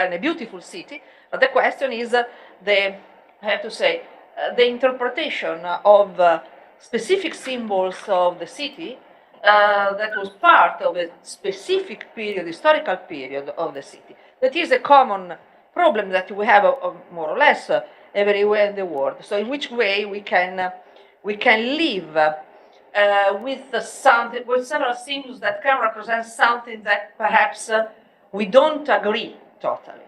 and a beautiful city, but the question is the interpretation of specific symbols of the city that was part of a specific period, historical period of the city. That is a common problem that we have more or less everywhere in the world. So in which way we can live with several symbols that can represent something that perhaps we don't agree totally.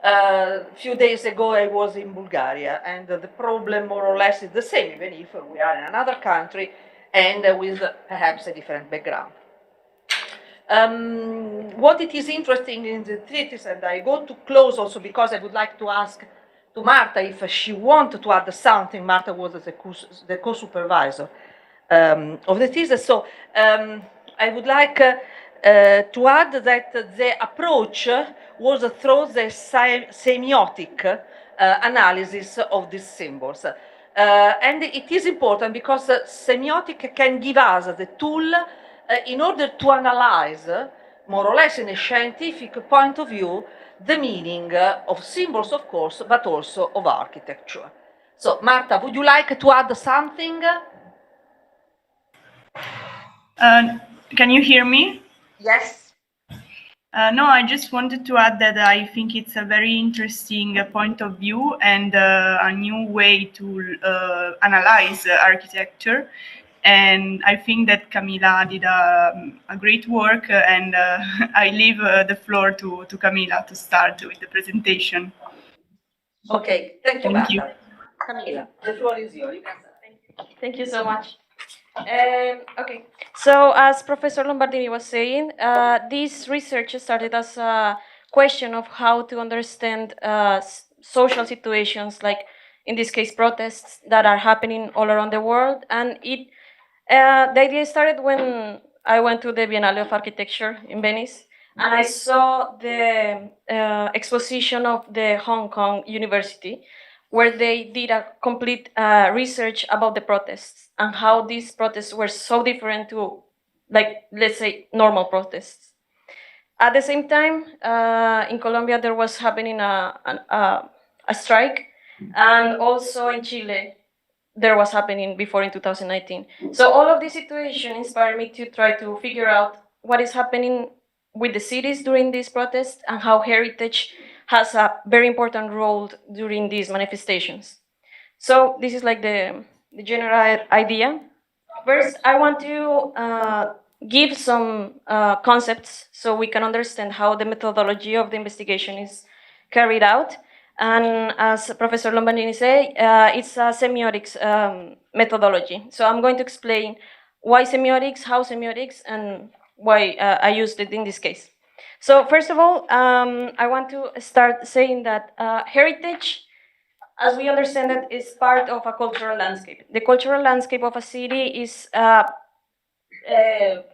A few days ago I was in Bulgaria, and the problem more or less is the same, even if we are in another country and with perhaps a different background. What it is interesting in the thesis, and I go to close also because I would like to ask to Marta if she wanted to add something. Marta was the co-supervisor of the thesis. So I would like to add that the approach was through the semiotic analysis of these symbols. And it is important because semiotic can give us the tool in order to analyze, more or less in a scientific point of view, the meaning of symbols, of course, but also of architecture. So, Marta, would you like to add something? Can you hear me? Yes. No, I just wanted to add that I think it's a very interesting point of view and a new way to analyze architecture. And I think that Camila did a great work, and I leave the floor to Camila to start with the presentation. Okay, thank you, Thank you. Camila, the floor is yours. Thank you so much. Okay, so as Professor Lombardini was saying, this research started as a question of how to understand social situations, like in this case protests that are happening all around the world, and the idea started when I went to the Biennale of Architecture in Venice, and I saw the exposition of the Hong Kong University, where they did a complete research about the protests and how these protests were so different to, like, let's say, normal protests. At the same time, in Colombia, there was happening a strike, and also in Chile, there was happening before in 2019. So all of this situation inspired me to try to figure out what is happening with the cities during these protests and how heritage has a very important role during these manifestations. So this is like the general idea. First, I want to give some concepts so we can understand how the methodology of the investigation is carried out. And as Professor Lombardini said, it's a semiotics methodology. So I'm going to explain why semiotics, how semiotics, and why I used it in this case. So first of all, I want to start saying that heritage, as we understand it, is part of a cultural landscape. The cultural landscape of a city is a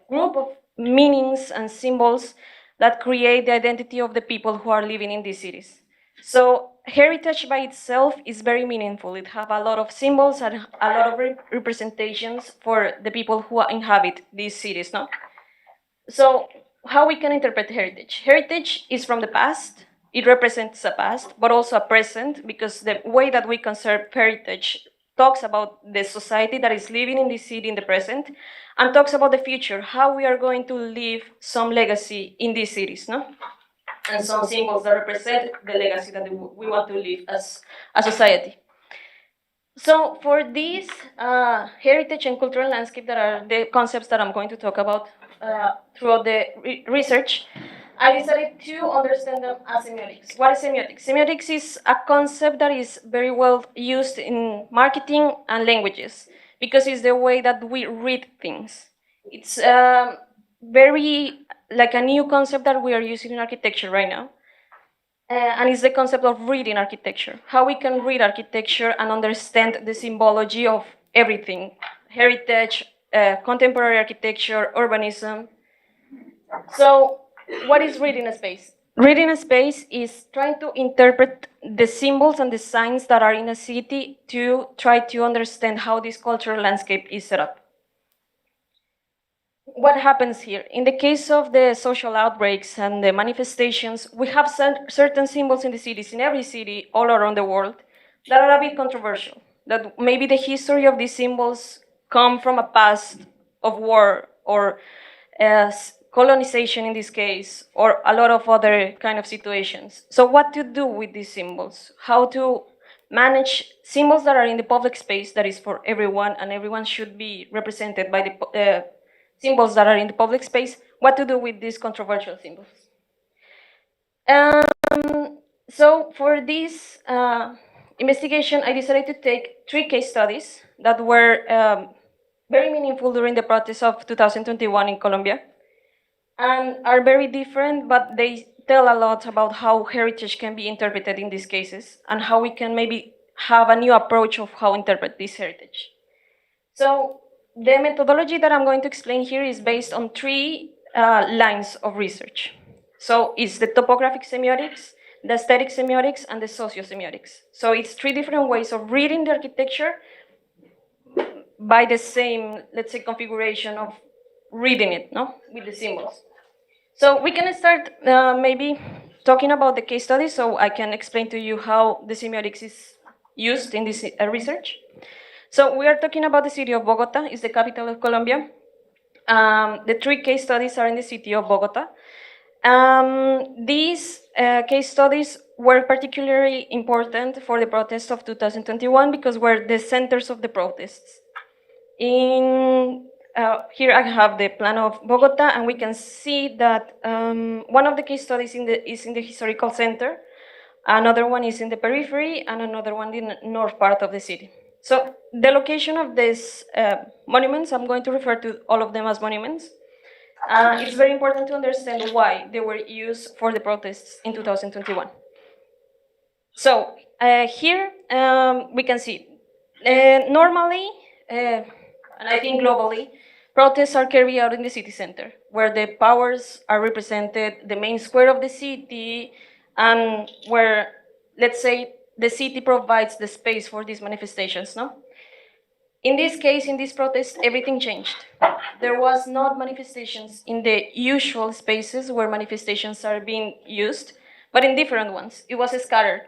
group of meanings and symbols that create the identity of the people who are living in these cities. So heritage by itself is very meaningful. It has a lot of symbols and a lot of representations for the people who inhabit these cities, no? So how we can interpret heritage? Heritage is from the past. It represents a past, but also a present, because the way that we conserve heritage talks about the society that is living in this city in the present, and talks about the future, how we are going to leave some legacy in these cities, no? And some symbols that represent the legacy that we want to leave as a society. So for this heritage and cultural landscape, that are the concepts that I'm going to talk about throughout the research, I decided to understand them as semiotics. What is semiotics? Semiotics is a concept that is very well used in marketing and languages, because it's the way that we read things. It's very like a new concept that we are using in architecture right now. And it's the concept of reading architecture. How we can read architecture and understand the symbology of everything. Heritage, contemporary architecture, urbanism. So what is reading a space? Reading a space is trying to interpret the symbols and the signs that are in a city to try to understand how this cultural landscape is set up. what happens here? In the case of the social outbreaks and the manifestations, we have certain symbols in the cities, in every city all around the world, that are a bit controversial. That maybe the history of these symbols come from a past of war or colonization in this case, or a lot of other kind of situations. So what to do with these symbols? How to manage symbols that are in the public space that is for everyone, and everyone should be represented by the symbols that are in the public space. What to do with these controversial symbols? So for this investigation, I decided to take 3 case studies that were very meaningful during the protests of 2021 in Colombia, and are very different, but they tell a lot about how heritage can be interpreted in these cases, and how we can maybe have a new approach of how to interpret this heritage. So the methodology that I'm going to explain here is based on 3 lines of research. So it's the topographic semiotics, the aesthetic semiotics, and the socio-semiotics. So it's 3 different ways of reading the architecture by the same, let's say, configuration of reading it, no, with the symbols. So we can start maybe talking about the case study, so I can explain to you how the semiotics is used in this research. So we are talking about the city of Bogota, it's the capital of Colombia. The 3 case studies are in the city of Bogota. These case studies were particularly important for the protests of 2021 because were the centers of the protests. Here I have the plan of Bogota, and we can see that one of the case studies is in the historical center, another one is in the periphery, and another one in the north part of the city. So the location of these monuments, I'm going to refer to all of them as monuments. It's very important to understand why they were used for the protests in 2021. So here we can see, normally, and I think globally, protests are carried out in the city center, where the powers are represented, the main square of the city, and where, let's say, the city provides the space for these manifestations, no? In this case, in this protest, everything changed. There was not manifestations in the usual spaces where manifestations are being used, but in different ones. It was scattered.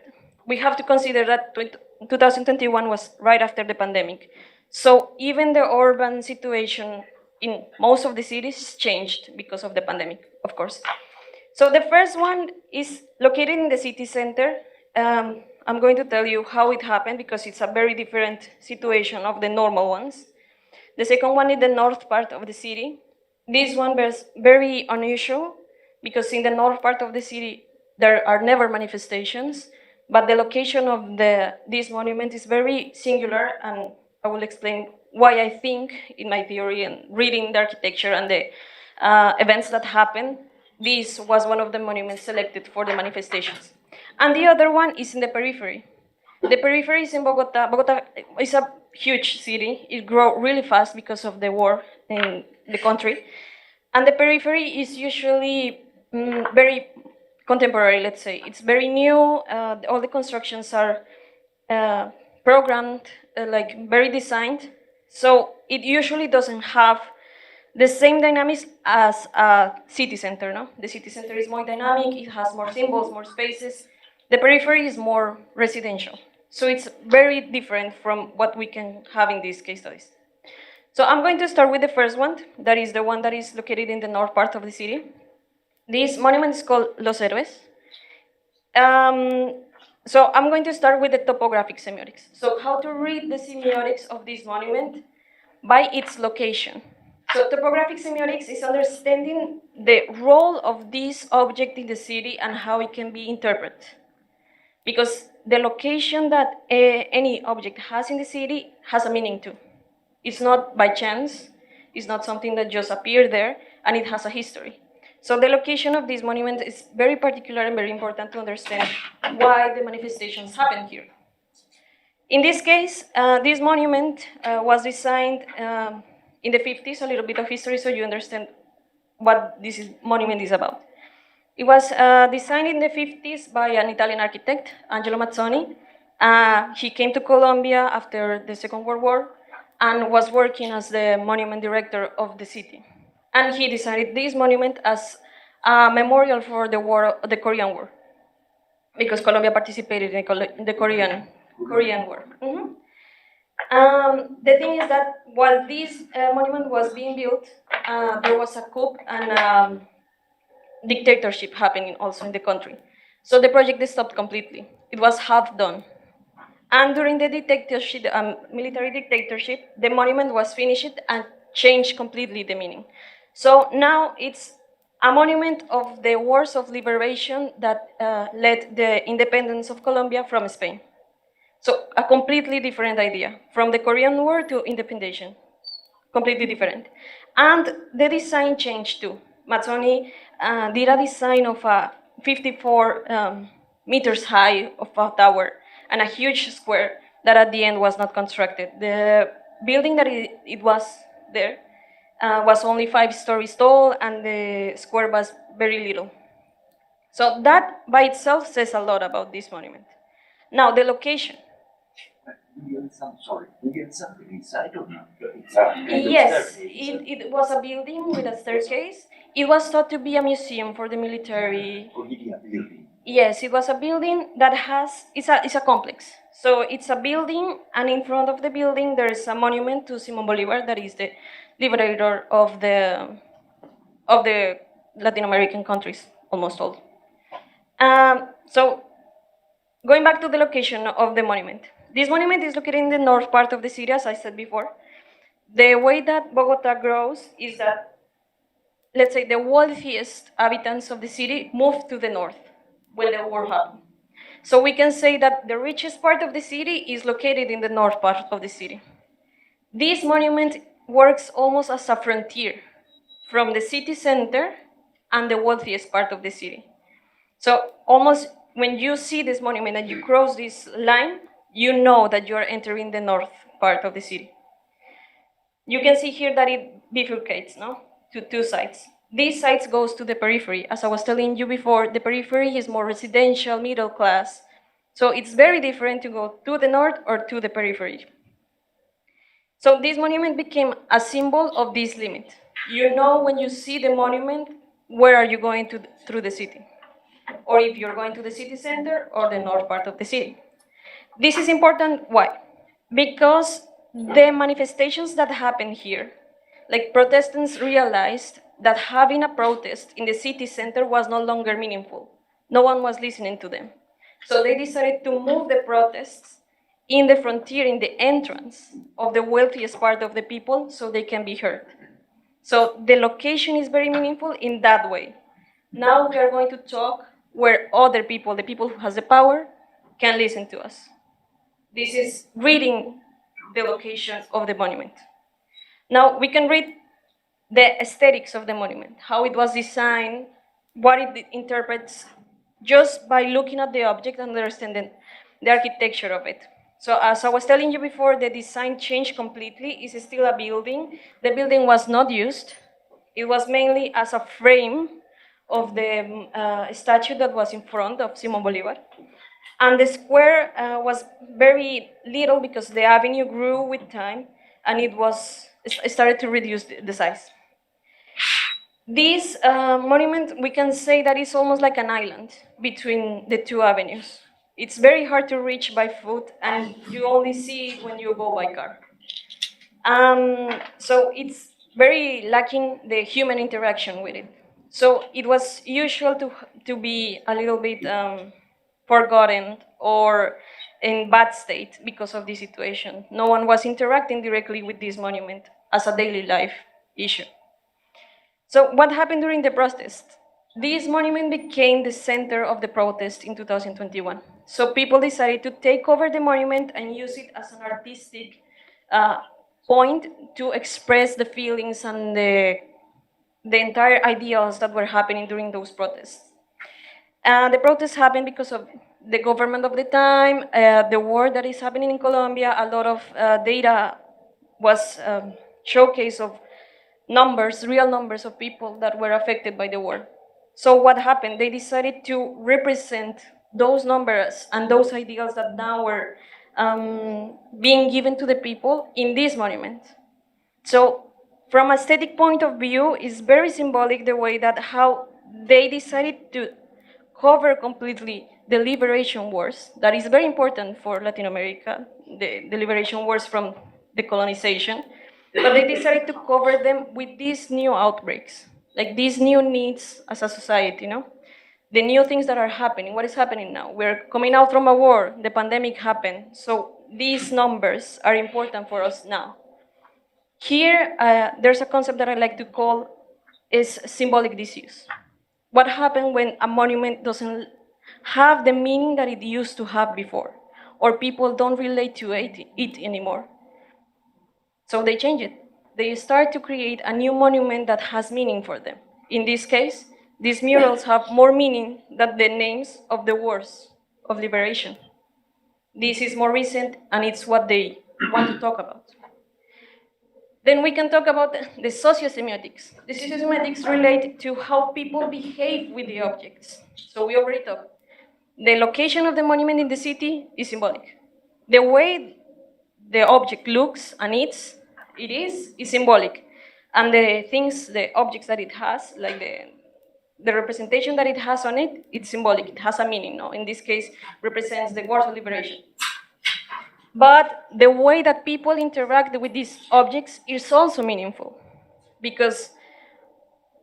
We have to consider that 2021 was right after the pandemic. So even the urban situation in most of the cities changed because of the pandemic, of course. So the first one is located in the city center. I'm going to tell you how it happened because it's a very different situation of the normal ones. The second one is the north part of the city. This one was very unusual because in the north part of the city, there are never manifestations, but the location of this monument is very singular, and I will explain why I think, in my theory and reading the architecture and the events that happened, this was one of the monuments selected for the manifestations. And the other one is in the periphery. The periphery is in Bogota. Bogota is a huge city. It grew really fast because of the war in the country. And the periphery is usually very contemporary, let's say. It's very new. All the constructions are programmed, like very designed. So it usually doesn't have the same dynamics as a city center, no? The city center is more dynamic, it has more symbols, more spaces. The periphery is more residential. So it's very different from what we can have in these case studies. So I'm going to start with the first one, that is the one that is located in the north part of the city. This monument is called Los Héroes. So I'm going to start with the topographic semiotics. So how to read the semiotics of this monument by its location. So topographic semiotics is understanding the role of this object in the city and how it can be interpreted. Because the location that any object has in the city has a meaning too. It's not by chance, it's not something that just appeared there, and it has a history. So the location of this monument is very particular and very important to understand why the manifestations happen here. In this case, this monument was designed in the 50s, a little bit of history so you understand what this monument is about. It was designed in the 50s by an Italian architect, Angelo Mazzoni. He came to Colombia after the Second World War and was working as the monument director of the city. And he designed this monument as a memorial for the Korean War, because Colombia participated in the Korean War. The thing is that while this monument was being built, there was a coup and dictatorship happening also in the country. So the project stopped completely. It was half done. And during the dictatorship, military dictatorship, the monument was finished and changed completely the meaning. So now it's a monument of the wars of liberation that led the independence of Colombia from Spain. So a completely different idea, from the Korean War to independence, completely different. And the design changed too. Mazzoni did a design of a 54 meters high of a tower and a huge square that at the end was not constructed. The building that it was there was only 5 stories tall, and the square was very little. So that by itself says a lot about this monument. Now the location. We get something inside or not? Yes, it was a building with a staircase. It was thought to be a museum for the military. Yes, it was a building that it's a complex. So it's a building, and in front of the building there is a monument to Simón Bolívar, that is the liberator of the Latin American countries, almost all. So going back to the location of the monument. This monument is located in the north part of the city, as I said before. The way that Bogota grows is that, let's say, the wealthiest inhabitants of the city moved to the north when the war happened. So we can say that the richest part of the city is located in the north part of the city. This monument works almost as a frontier from the city center and the wealthiest part of the city. So almost when you see this monument and you cross this line, you know that you are entering the north part of the city. You can see here that it bifurcates, no, to 2 sides. This side goes to the periphery. As I was telling you before, the periphery is more residential, middle class. So it's very different to go to the north or to the periphery. So this monument became a symbol of this limit. You know when you see the monument, where are you going through the city? Or if you're going to the city center or the north part of the city. This is important, why? Because the manifestations that happened here, like Protestants realized that having a protest in the city center was no longer meaningful. No one was listening to them. So they decided to move the protests in the frontier, in the entrance of the wealthiest part of the people, so they can be heard. So the location is very meaningful in that way. Now we are going to talk where other people, the people who has the power, can listen to us. This is reading the location of the monument. Now we can read the aesthetics of the monument, how it was designed, what it interprets, just by looking at the object and understanding the architecture of it. So as I was telling you before, the design changed completely. It's still a building. The building was not used. It was mainly as a frame of the statue that was in front of Simón Bolívar. And the square was very little because the avenue grew with time, and it started to reduce the size. This monument, we can say that it's almost like an island between the 2 avenues. It's very hard to reach by foot, and you only see it when you go by car. So it's very lacking the human interaction with it. So it was usual to be a little bit forgotten or in bad state because of this situation. No one was interacting directly with this monument as a daily life issue. So what happened during the protest? This monument became the center of the protest in 2021. So people decided to take over the monument and use it as an artistic point to express the feelings and the entire ideals that were happening during those protests. The protests happened because of the government of the time, the war that is happening in Colombia. A lot of data was showcased of numbers, real numbers of people that were affected by the war. So what happened? They decided to represent those numbers and those ideals that now were being given to the people in this monument. So From a aesthetic point of view, it's very symbolic the way that how they decided to cover completely the liberation wars. That is very important for Latin America, the liberation wars from the colonization. But they decided to cover them with these new outbreaks, like these new needs as a society, the new things that are happening. What is happening now? We're coming out from a war, the pandemic happened, so these numbers are important for us now. Here, there's a concept that I like to call is symbolic disuse. What happens when a monument doesn't have the meaning that it used to have before, or people don't relate to it anymore? So they change it. They start to create a new monument that has meaning for them. In this case, these murals have more meaning than the names of the wars of liberation. This is more recent, and it's what they want to talk about. Then we can talk about the sociosemiotics. The sociosemiotics relate to how people behave with the objects. So we already talked. The location of the monument in the city is symbolic. The way the object looks and it is symbolic. And the things, the objects that it has, like the representation that it has on it, it's symbolic. It has a meaning. No? In this case, represents the wars of liberation. But the way that people interact with these objects is also meaningful, because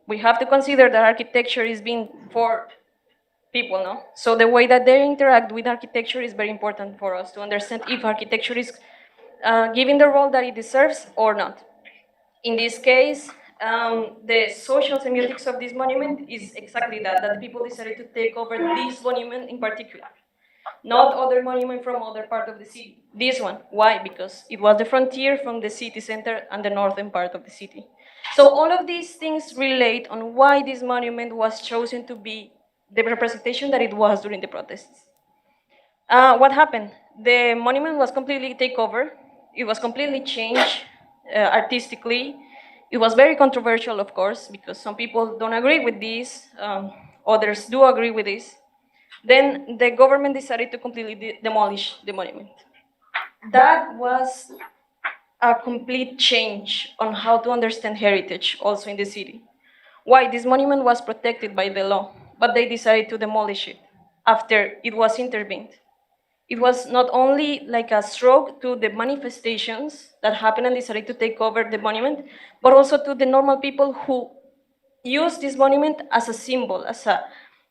we have to consider that architecture is being for people, no? So the way that they interact with architecture is very important for us to understand if architecture is giving the role that it deserves or not. In this case, the social semiotics of this monument is exactly that people decided to take over this monument in particular. Not other monument from other part of the city. This one. Why? Because it was the frontier from the city center and the northern part of the city. So all of these things relate on why this monument was chosen to be the representation that it was during the protests. What happened? The monument was completely taken over. It was completely changed artistically. It was very controversial, of course, because some people don't agree with this. Others do agree with this. Then the government decided to completely demolish the monument. That was a complete change on how to understand heritage also in the city. Why? This monument was protected by the law, but they decided to demolish it after it was intervened. It was not only like a stroke to the manifestations that happened and decided to take over the monument, but also to the normal people who use this monument as a symbol, as a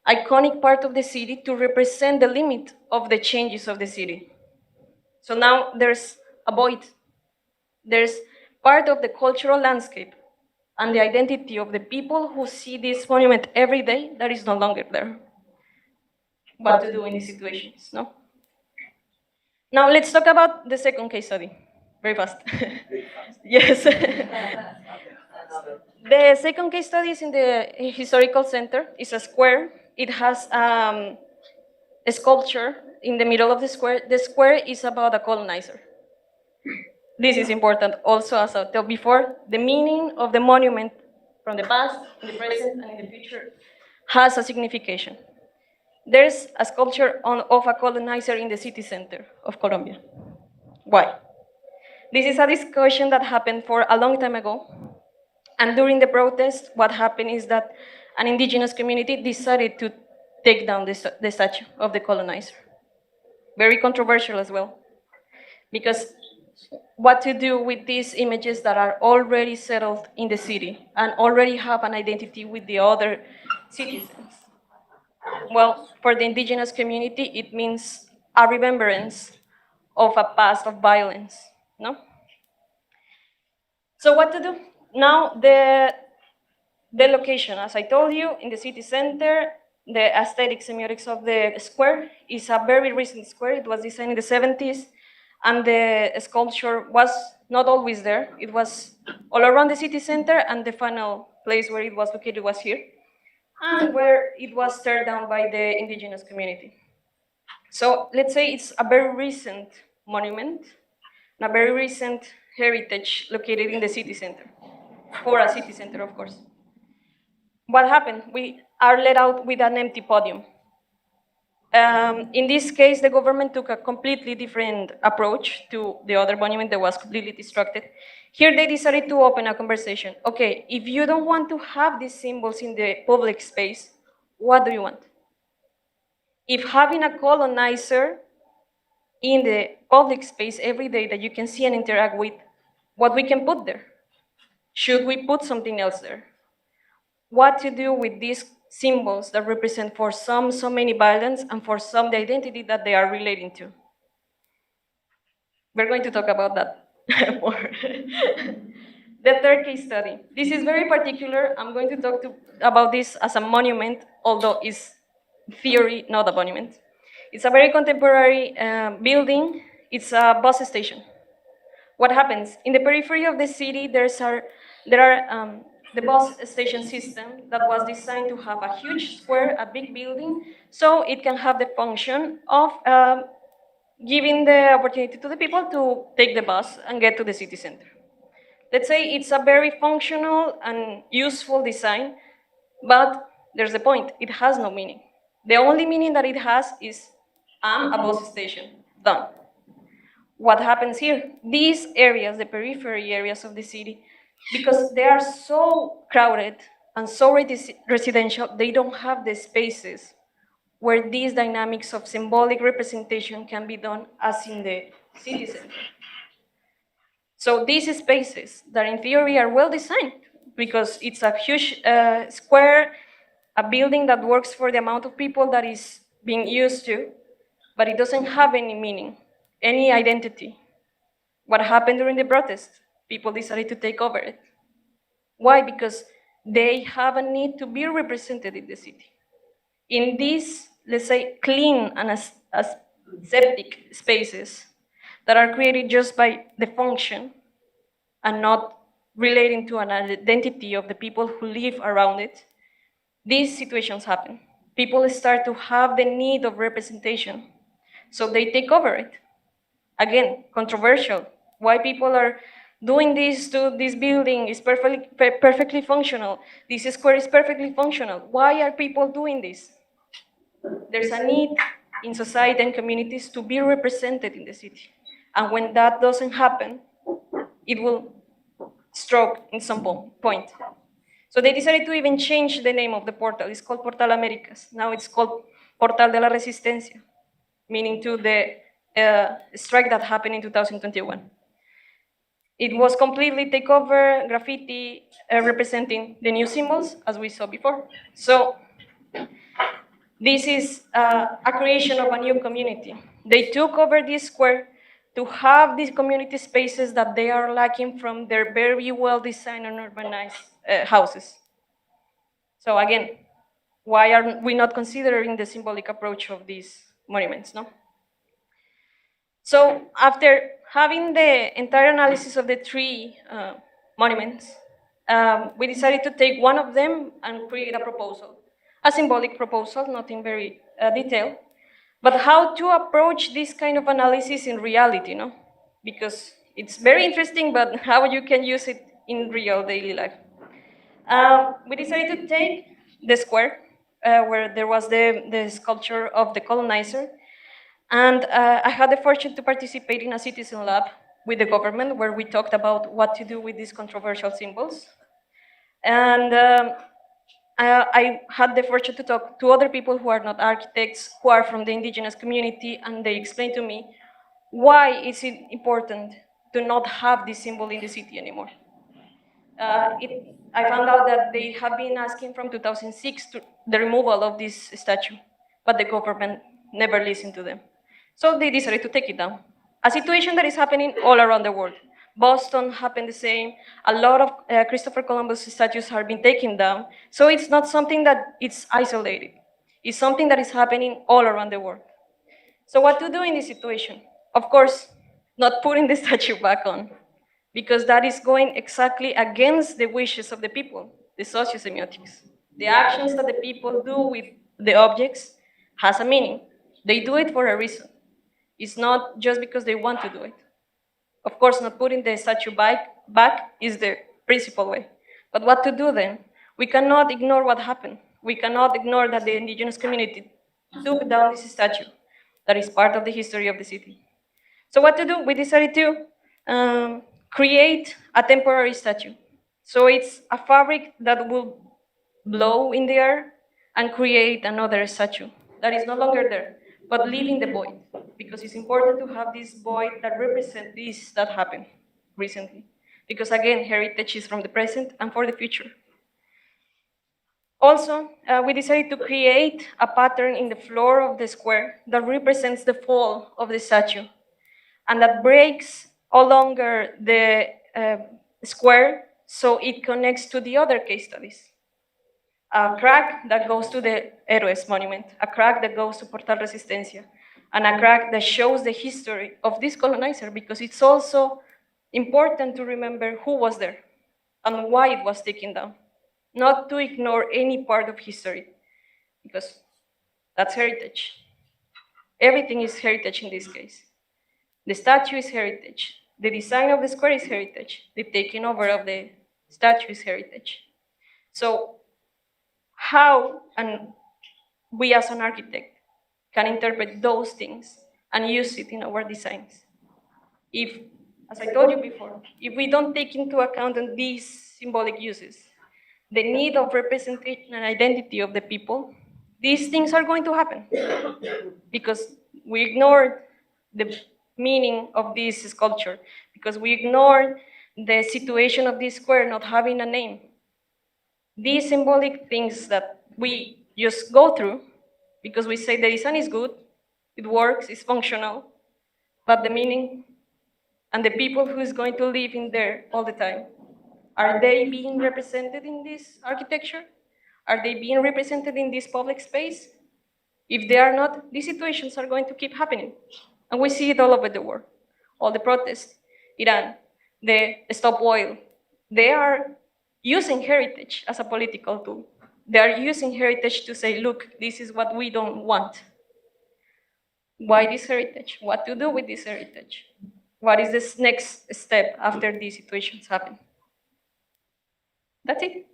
iconic part of the city to represent the limit of the changes of the city. So now there's a void. There's part of the cultural landscape and the identity of the people who see this monument every day that is no longer there. What to do in these situations, no? Now let's talk about the second case study. Very fast. Yes. The second case study is in the historical center. It's a square. It has a sculpture in the middle of the square. The square is about a colonizer. This is important also, as I told before. The meaning of the monument from the past, in the present, and in the future has a signification. There's a sculpture of a colonizer in the city center of Colombia. Why? This is a discussion that happened for a long time ago. And during the protest, what happened is that an indigenous community decided to take down the statue of the colonizer. Very controversial as well. Because what to do with these images that are already settled in the city and already have an identity with the other citizens? Well, for the indigenous community, it means a remembrance of a past of violence, no? So what to do? Now, the location, as I told you, in the city center, the aesthetic semiotics of the square is a very recent square. It was designed in the 70s, and the sculpture was not always there. It was all around the city center, and the final place where it was located was here, and where it was teared down by the indigenous community. So let's say it's a very recent monument, and a very recent heritage located in the city center, for a city center, of course. What happened? We are let out with an empty podium. In this case, the government took a completely different approach to the other monument that was completely destructed. Here they decided to open a conversation. Okay, if you don't want to have these symbols in the public space, what do you want? If having a colonizer in the public space every day that you can see and interact with, what we can put there? Should we put something else there? What to do with these symbols that represent for some so many violence and for some the identity that they are relating to? We're going to talk about that more. The third case study. This is very particular. I'm going to talk about this as a monument, although it's theory, not a monument. It's a very contemporary building. It's a bus station. What happens? In the periphery of the city, there are the bus station system that was designed to have a huge square, a big building, so it can have the function of giving the opportunity to the people to take the bus and get to the city center. Let's say it's a very functional and useful design, but there's the point, it has no meaning. The only meaning that it has is, I'm a bus station, done. What happens here? These areas, the periphery areas of the city, because they are so crowded and so residential, they don't have the spaces where these dynamics of symbolic representation can be done as in the city center. So these spaces that in theory are well designed because it's a huge square, a building that works for the amount of people that is being used to, but it doesn't have any meaning, any identity. What happened during the protest? People decided to take over it. Why? Because they have a need to be represented in the city. In these, let's say, clean and aseptic spaces that are created just by the function and not relating to an identity of the people who live around it, these situations happen. People start to have the need of representation, so they take over it. Again, controversial. Why people are doing this to this building is perfectly functional. This square is perfectly functional. Why are people doing this? There's a need in society and communities to be represented in the city. And when that doesn't happen, it will stroke in some point. So they decided to even change the name of the portal. It's called Portal Americas. Now it's called Portal de la Resistencia, meaning to the strike that happened in 2021. It was completely takeover, graffiti, representing the new symbols, as we saw before. So this is a creation of a new community. They took over this square to have these community spaces that they are lacking from their very well-designed and urbanized houses. So again, why are we not considering the symbolic approach of these monuments, no? So after having the entire analysis of the three monuments, we decided to take one of them and create a proposal. A symbolic proposal, not in very detail, but how to approach this kind of analysis in reality, no? Because it's very interesting, but how you can use it in real daily life. We decided to take the square where there was the sculpture of the colonizer, and I had the fortune to participate in a citizen lab with the government where we talked about what to do with these controversial symbols. And I had the fortune to talk to other people who are not architects, who are from the indigenous community, and they explained to me why is it important to not have this symbol in the city anymore. I found out that they have been asking from 2006 to the removal of this statue, but the government never listened to them. So they decided to take it down. A situation that is happening all around the world. Boston happened the same. A lot of Christopher Columbus statues have been taken down. So it's not something that it's isolated. It's something that is happening all around the world. So what to do in this situation? Of course, not putting the statue back on, because that is going exactly against the wishes of the people, the socio-semiotics. The actions that the people do with the objects has a meaning. They do it for a reason. It's not just because they want to do it. Of course, not putting the statue back is the principal way. But what to do then? We cannot ignore what happened. We cannot ignore that the indigenous community took down this statue that is part of the history of the city. So what to do? We decided to create a temporary statue. So it's a fabric that will blow in the air and create another statue that is no longer there, but live in the void, because it's important to have this void that represents this that happened recently. Because again, heritage is from the present and for the future. Also, we decided to create a pattern in the floor of the square that represents the fall of the statue, and that breaks all longer the square, so it connects to the other case studies. A crack that goes to the Héroes monument, a crack that goes to Portal Resistencia, and a crack that shows the history of this colonizer, because it's also important to remember who was there and why it was taken down. Not to ignore any part of history, because that's heritage. Everything is heritage in this case. The statue is heritage. The design of the square is heritage. The taking over of the statue is heritage. So how we as an architect can interpret those things and use it in our designs? If, as I told you before, if we don't take into account these symbolic uses, the need of representation and identity of the people, these things are going to happen because we ignored the meaning of this sculpture, because we ignored the situation of this square not having a name. These symbolic things that we just go through because we say the design is good, it works, it's functional, but the meaning and the people who is going to live in there all the time, are they being represented in this architecture? Are they being represented in this public space? If they are not, these situations are going to keep happening. And we see it all over the world. All the protests, Iran, the Stop Oil, they are using heritage as a political tool. They are using heritage to say, look, this is what we don't want. Why this heritage? What to do with this heritage? What is this next step after these situations happen? That's it.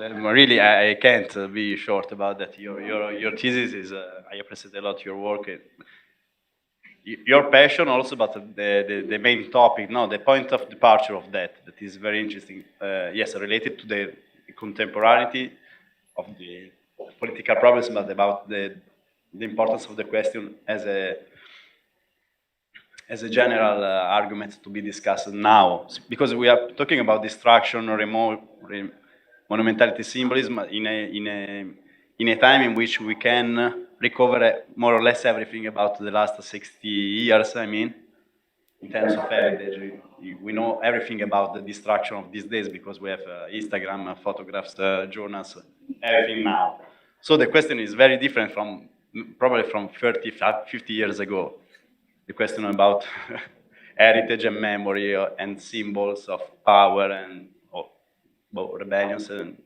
No, really, I can't be short about that. Your thesis is, I appreciate a lot your work. Your passion also, but the main topic, no, the point of departure of that is very interesting. Yes, related to the contemporaneity of the political problems, but about the importance of the question as a general argument to be discussed now, because we are talking about destruction or monumentality symbolism in a time in which we can recover more or less everything about the last 60 years, I mean, in terms of heritage. We know everything about the destruction of these days because we have Instagram, photographs, journals, everything now. So the question is very different from, probably from 30, 50 years ago. The question about heritage and memory and symbols of power and rebellions and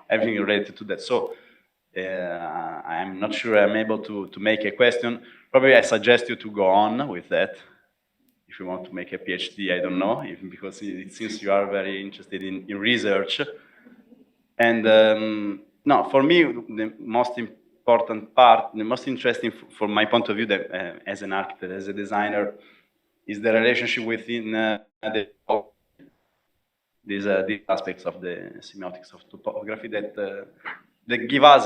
everything related to that. So I'm not sure I'm able to make a question. Probably I suggest you to go on with that. If you want to make a PhD, I don't know, even because it seems you are very interested in research. And no, for me, the most important part, the most interesting from my point of view that, as an architect, as a designer, is the relationship within these aspects of the semiotics of topography that give us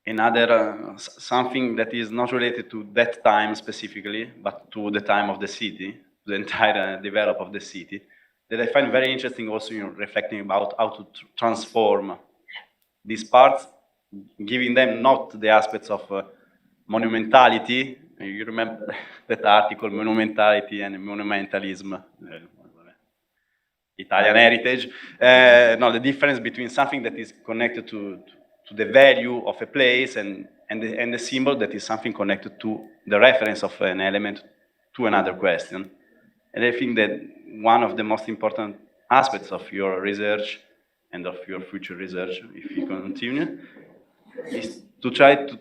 another something that is not related to that time specifically, but to the time of the city, the entire development of the city, that I find very interesting also in reflecting about how to transform these parts, giving them not the aspects of monumentality. You remember that article, Monumentality and Monumentalism, Italian heritage. No, the difference between something that is connected to the value of a place and the symbol that is something connected to the reference of an element to another question. And I think that one of the most important aspects of your research and of your future research, if you continue, is to try to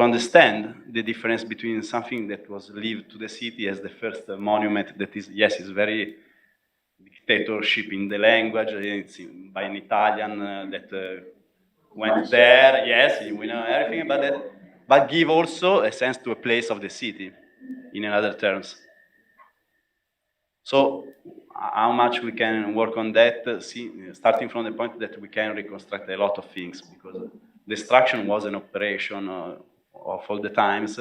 understand the difference between something that was lived to the city as the first monument that is, yes, is very dictatorship in the language, it's by an Italian that went there, yes, we know everything about that, but give also a sense to a place of the city, in other terms. So how much we can work on that, starting from the point that we can reconstruct a lot of things, because destruction was an operation of all the times,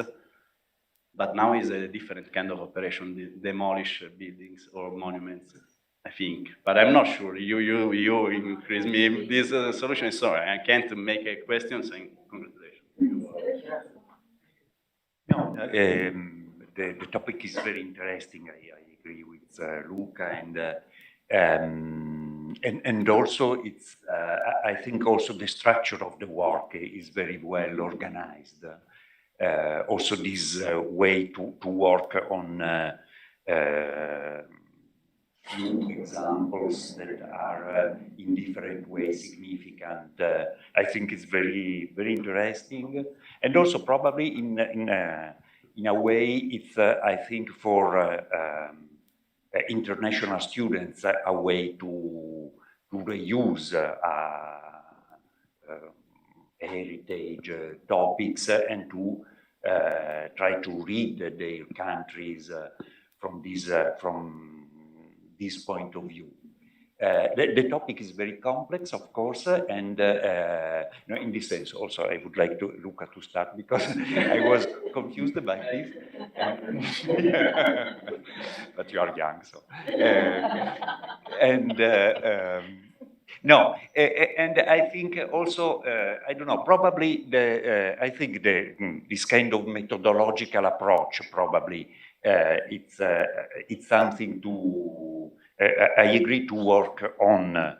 but now is a different kind of operation, demolish buildings or monuments, I think. But I'm not sure. You increase me this solution. Sorry, I can't make a question saying congratulations. No, the topic is very interesting. I agree with Luca, and also it's. I think also the structure of the work is very well organized. Also, this way to work on few examples that are in different ways significant. I think it's very, very interesting, and also probably in a way it's I think for international students a way to reuse heritage topics and to try to read their countries from this point of view. The topic is very complex, of course, and in this sense also I would like Luca to start, because I was confused by this. But you are young, so. No, and I think also, I don't know, probably I think this kind of methodological approach probably it's something to I agree to work on,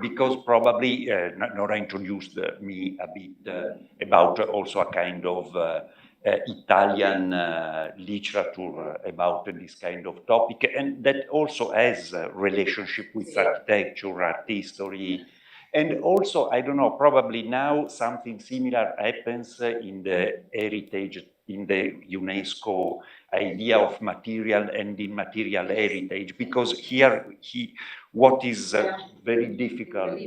because probably Nora introduced me a bit about also a kind of Italian literature about this kind of topic, and that also has a relationship with architecture, art history, and also, I don't know, probably now something similar happens in the heritage, in the UNESCO idea of material and immaterial heritage, because here what is very difficult,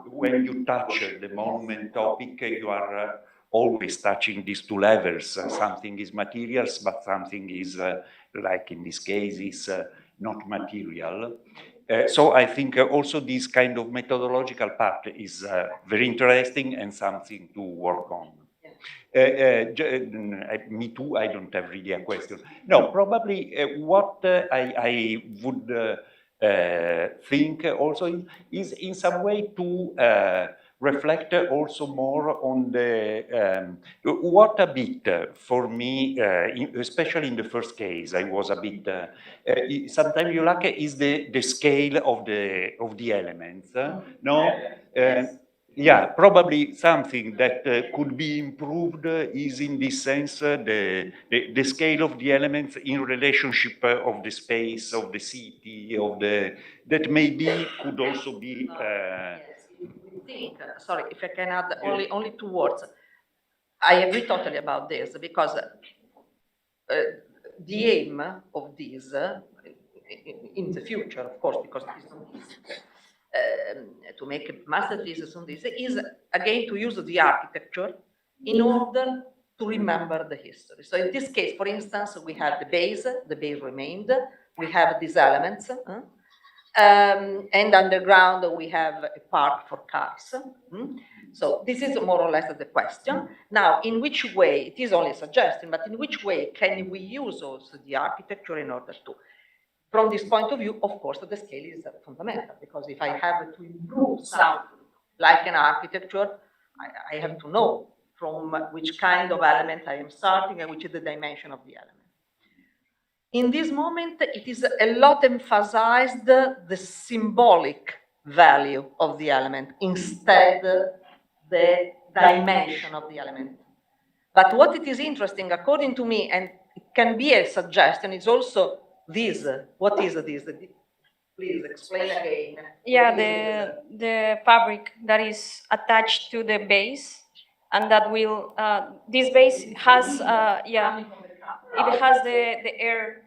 when you touch the monument topic, you are always touching these two levels. Something is materials, but something is, like in this case, is not material. So I think also this kind of methodological part is very interesting and something to work on. Me too, I don't have really a question. No, probably what I would think also is in some way to reflect also more on the what a bit for me, especially in the first case, I was a bit. Sometimes you lack is the scale of the elements. No. Yeah, probably something that could be improved is in this sense the scale of the elements in relationship of the space, of the city, that maybe could also be. Sorry, if I can add only 2 words. I agree totally about this, because the aim of this in the future, of course, because it is not easy, to make a master thesis on this, is again to use the architecture in order to remember the history. So in this case, for instance, we have the base remained, we have these elements, and underground we have a park for cars. So this is more or less the question. Now, in which way, it is only a suggestion, but in which way can we use also the architecture in order to, from this point of view, of course, the scale is fundamental, because if I have to improve something like an architecture, I have to know from which kind of element I am starting and which is the dimension of the element. In this moment, it is a lot emphasized the symbolic value of the element instead the dimension of the element. But what it is interesting, according to me, and can be a suggestion. It's also this. What is this? Please explain again. Yeah, the fabric that is attached to the base, and that will this base has yeah, it has the air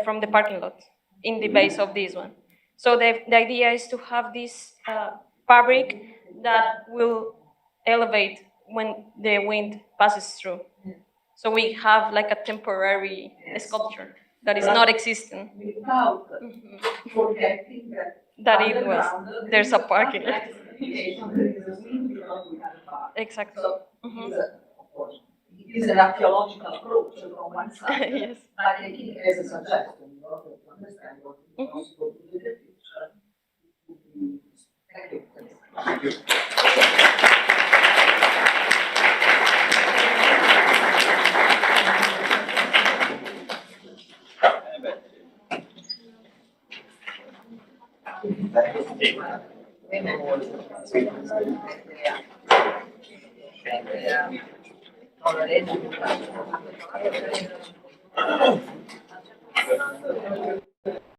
from the parking lot in the base of this one. So the idea is to have this fabric that will elevate when the wind passes through. So we have like a temporary sculpture that is not existing. Without forgetting That it was, there's a parking lot. Exactly. So of course, it is an archaeological approach from one side. Yes. But I think as a suggestion, in order to understand what is possible to do in the future. Thank you. Thank you.